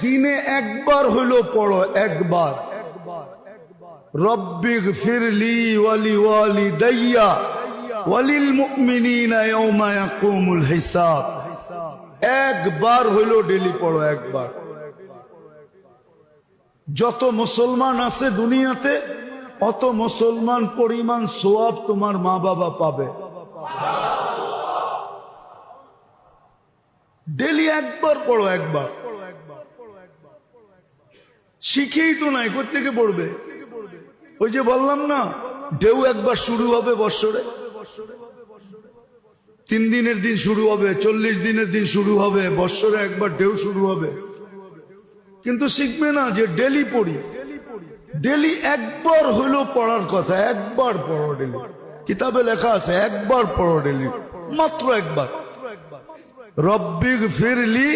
দিনে একবার হইলো পড়ো, একবার। রব্বিগফিরলি ওয়ালি ওয়ালিদাইয়া ওয়ালিল মুমিনিনা ইয়াওমা ইয়াকুমুল হিসাব। একবার হইলো ডেলি পড়ো, একবার। যত মুসলমান আছে দুনিয়াতে অত মুসলমান পরিমাণ সওয়াব তোমার মা বাবা পাবে। ডেলি একবার পড়ো, একবার। শিখেই তো নাই, কোত্থেকে পড়বে? ওই যে বললাম না, ঢেউ একবার শুরু হবে বৎসরে, 3 দিনের দিন শুরু হবে, 40 দিনের দিন শুরু হবে, বৎসরে একবার ঢেউ শুরু হবে। কিন্তু শিখবে না যে ডেলি পড়ি। ডেলি একবার হইলো পড়ার কথা, একবার পড়ো ডেলি। কিতাবে লেখা আছে একবার পড়ো ডেলি, মাত্র একবার। রব্বিগফিরলি